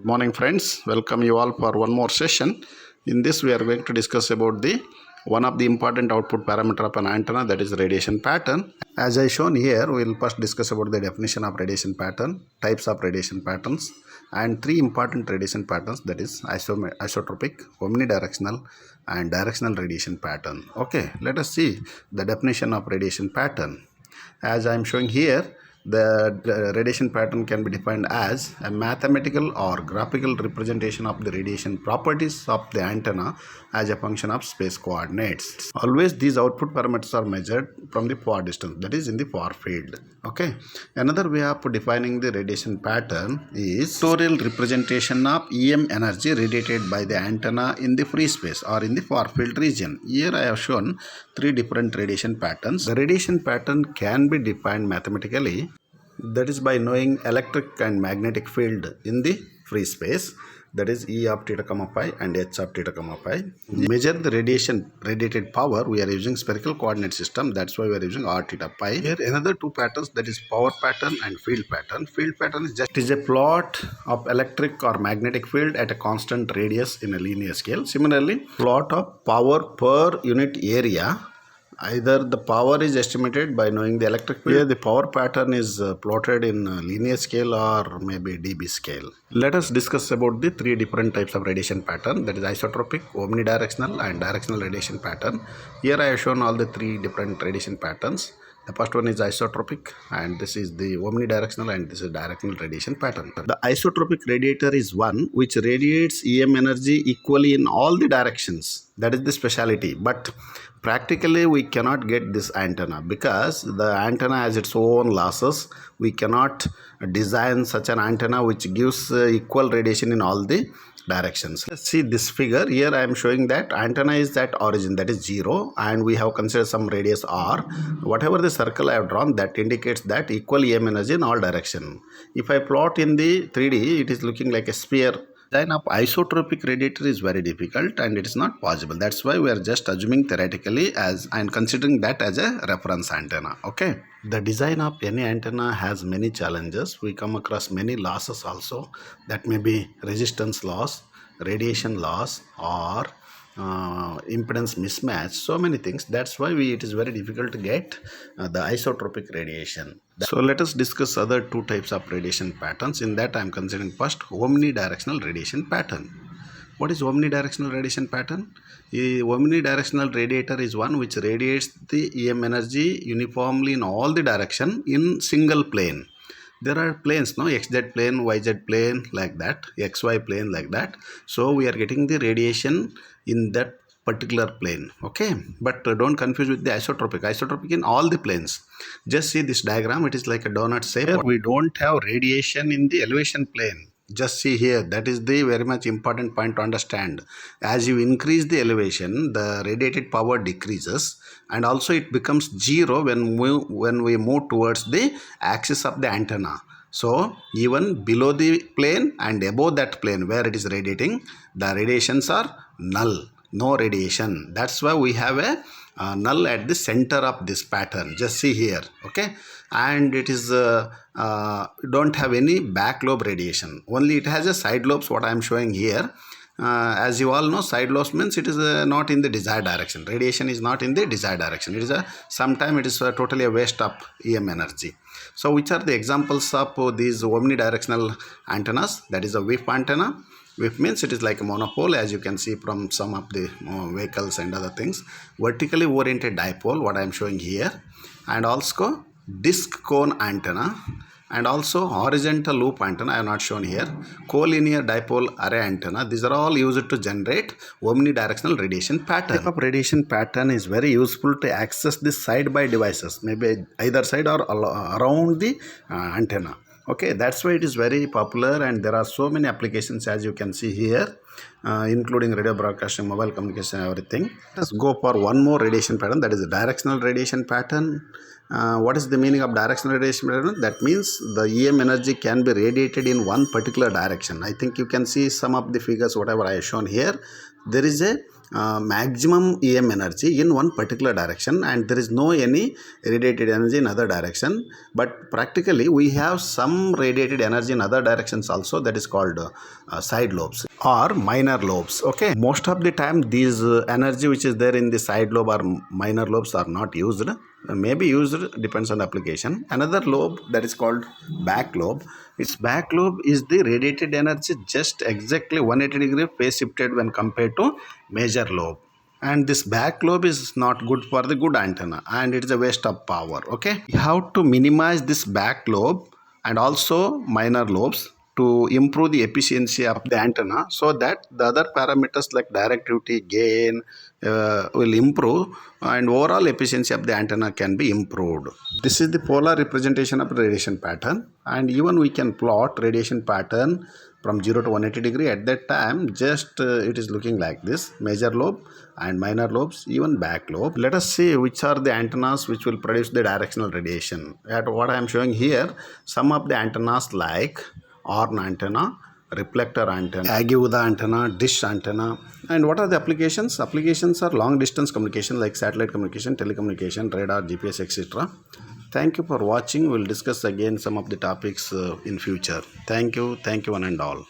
Good morning friends, welcome you all for one more session. In this we are going to discuss about the one of the important output parameter of an antenna, that is radiation pattern. As I shown here, we will first discuss about the definition of radiation pattern, types of radiation patterns, and three important radiation patterns, that is isotropic, omnidirectional and directional radiation pattern. Okay, let us see the definition of radiation pattern. As I am showing here, the radiation pattern can be defined as a mathematical or graphical representation of the radiation properties of the antenna as a function of space coordinates. Always these output parameters are measured from the far distance, that is in the far field. Okay. Another way of defining the radiation pattern is pictorial representation of EM energy radiated by the antenna in the free space or in the far field region. Here I have shown three different radiation patterns. The radiation pattern can be defined mathematically, that is by knowing electric and magnetic field in the free space, that is E of theta comma phi and H of theta comma phi. Measure the radiated power, we are using spherical coordinate system, that's why we are using R theta pi. Here another two patterns, that is power pattern and field pattern. Field pattern is just a plot of electric or magnetic field at a constant radius in a linear scale. Similarly, plot of power per unit area. Either the power is estimated by knowing the electric field. Here the power pattern is plotted in linear scale or maybe dB scale. Let us discuss about the three different types of radiation pattern, that is isotropic, omnidirectional and directional radiation pattern. Here I have shown all the three different radiation patterns. The first one is isotropic and this is the omnidirectional and this is directional radiation pattern. The isotropic radiator is one which radiates EM energy equally in all the directions. That is the speciality. But practically we cannot get this antenna because the antenna has its own losses. We cannot design such an antenna which gives equal radiation in all the directions. Let's see this figure. Here I am showing that antenna is at origin, that is 0, and we have considered some radius r. Whatever the circle I have drawn, that indicates that equal EM energy in all direction. If I plot in the 3D, it is looking like a sphere. Design of isotropic radiator is very difficult and it is not possible. That's why we are just assuming theoretically as and considering that as a reference antenna. Okay. The design of any antenna has many challenges. We come across many losses also. That may be resistance loss, radiation loss, or impedance mismatch, so many things. That's why it is very difficult to get the isotropic radiation. So let us discuss other two types of radiation patterns. In that I am considering first omnidirectional radiation pattern. What is omnidirectional radiation pattern? The omnidirectional radiator is one which radiates the EM energy uniformly in all the direction in single plane. There are planes, no, XZ plane, YZ plane, like that, XY plane, like that. So we are getting the radiation in that particular plane. Okay, but don't confuse with the isotropic in all the planes. Just see this diagram, it is like a donut shape. Here we don't have radiation in the elevation plane. Just see here, that is the very much important point to understand. As you increase the elevation, the radiated power decreases and also it becomes 0 when we move towards the axis of the antenna. So even below the plane and above that plane where it is radiating, the radiations are null, no radiation. That's why we have a null at the center of this pattern. Just see here. Okay, and it is don't have any back lobe radiation, only it has a side lobes, what I am showing here. As you all know, side lobes means it is not in the desired direction. Radiation is not in the desired direction. It is sometimes it is totally a waste of EM energy. So which are the examples of these omnidirectional antennas? That is a WIF antenna. WIF means it is like a monopole, as you can see from some of the vehicles and other things. Vertically oriented dipole, what I am showing here, and also disc cone antenna, and also horizontal loop antenna I have not shown here, collinear dipole array antenna. These are all used to generate omnidirectional radiation pattern. Type of radiation pattern is very useful to access the side-by devices, maybe either side or around the antenna. Okay, that's why it is very popular and there are so many applications as you can see here, including radio broadcasting, mobile communication, everything. Let's go for one more radiation pattern, that is a directional radiation pattern. What is the meaning of directional radiation pattern? That means the EM energy can be radiated in one particular direction. I think you can see some of the figures whatever I have shown here. There is a maximum EM energy in one particular direction, and there is no any radiated energy in other direction. But practically we have some radiated energy in other directions also, that is called side lobes or minor lobes. Okay, most of the time these energy which is there in the side lobe or minor lobes are not used. Maybe used, depends on the application. Another lobe that is called back lobe. Its back lobe is the radiated energy just exactly 180 degree phase shifted when compared to major lobe. And this back lobe is not good for the good antenna, and it is a waste of power. Okay, you have to minimize this back lobe and also minor lobes to improve the efficiency of the antenna, so that the other parameters like directivity, gain will improve, and overall efficiency of the antenna can be improved. This is the polar representation of radiation pattern, and even we can plot radiation pattern from 0 to 180 degree. At that time just it is looking like this: major lobe and minor lobes, even back lobe. Let us see which are the antennas which will produce the directional radiation. At what I am showing here, some of the antennas like horn antenna, reflector antenna, Aguda antenna, dish antenna. And what are the applications? Applications are long distance communication like satellite communication, telecommunication, radar, GPS, etc. Thank you for watching. We'll discuss again some of the topics in future. Thank you one and all.